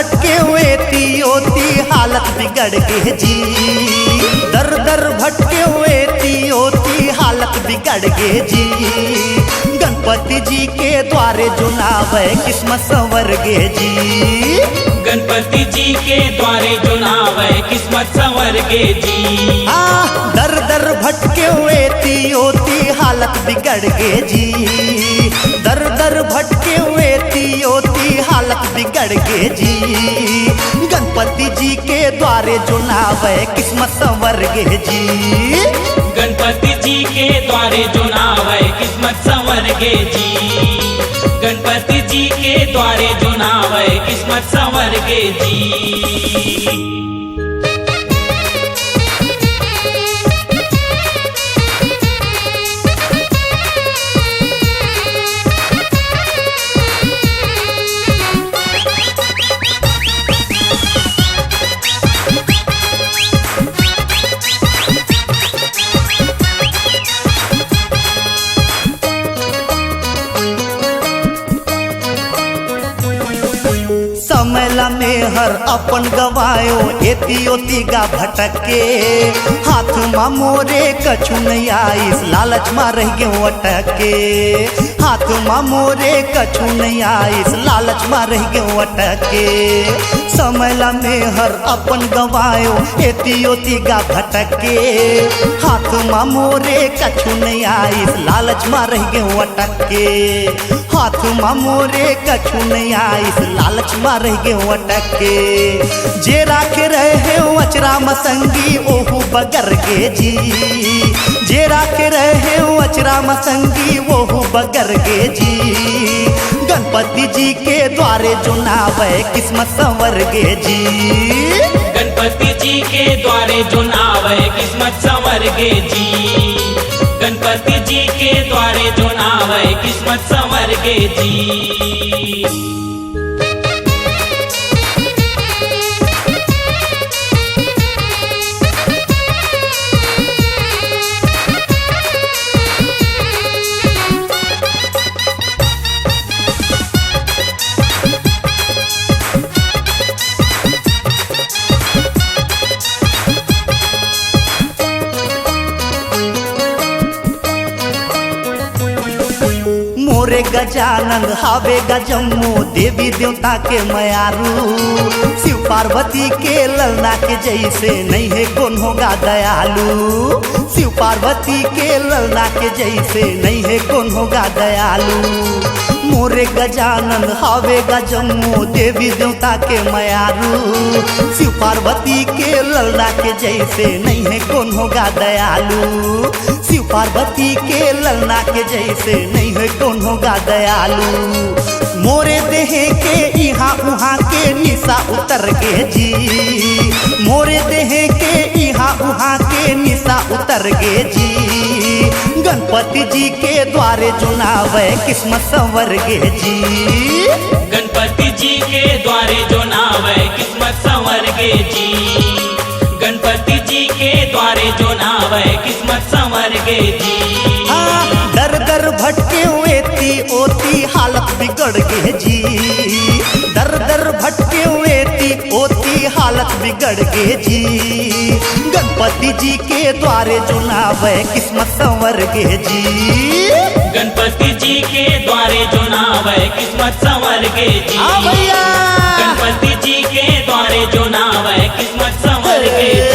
भटके हुए तियोती हालत बिगड़ गए जी। दर दर भटके हुए तियोती हालत बिगड़ गए जी। गणपति जी के द्वारे जुनावे किस्मत संवर गए जी। गणपति जी के द्वारे जुनावे किस्मत संवर गे जी। दर दर भटके हुए तियोती हालत बिगड़ गए जी। दर दर भटके हुए तियोती हालत बिगड़ गए जी। गणपति जी के द्वारे जुनावे किस्मत संवर गए जी। गणपति जी के द्वारे जुनावे किस्मत संवर गे जी। गणपति जी के द्वारे जुनावे किस्मत संवर गे जी। समैला में हर अपन गवायो एतियोती गा भटके। हाथ मा मोरे कछु नहीं आइस लालच मा रह गए अटके। हाथ मा मोरे कछु नहीं आइस लालच मा रह गए अटके। समैला में हर अपन गवायो एतियोती गा भटके। हाथ मा मोरे कछु नहीं आइस लालच मा रह गए अटके। हाथ मा मोरे कछु नहीं आइस लालच मा रह गए अटके। जे राखे रहे अचरा मसंगी ओहू बगर गे जी। जे राखे रहे अचरा मसंगी ओहू बगर गे जी। गणपति जी के द्वारे जुनावे किस्मत संवर गे जी। गणपति जी के द्वारे जुनावे किस्मत संवर गे जी। गणपति जी के द्वारे जुनावे किस्मत संवर गे जी। मोरे गजानंद हावे गजम्मो देवी देवता के मयारू। शिव पार्वती के ललना के जैसे नहीं है कौन होगा दयालु। शिव पार्वती के ललना के जैसे नहीं है कौन होगा दयालु। मोरे गजानंद हावे गजम्मो देवी देवता के मयारू। शिव पार्वती के ललना के जैसे नहीं है कौन होगा दयालु। शिव पार्वती के ललना के जैसे नहीं है कौन होगा दयालु। मोरे देहे के यहाँ उहाँ के निशा उतर गए जी। मोरे देहे के यहाँ उहाँ के निशा उतर गए जी। गणपति जी के द्वारे जुनावे किस्मत संवर गए जी। गणपति जी के द्वारे जुनावे किस्मत संवर गे जी। गणपति जी के द्वारे जुनावे किस्मत संवर गे जी। दर दर भटके हुए तियोती हालत बिगड़ गए जी। दर दर भटके हुए तियोती हालत बिगड़ गए जी। गणपति जी के द्वारे जुनावे किस्मत संवर गए जी। गणपति जी के द्वारे जुनावे किस्मत संवर गे जी। भैया गणपति जी के द्वारे जुनावे किस्मत संवर गे।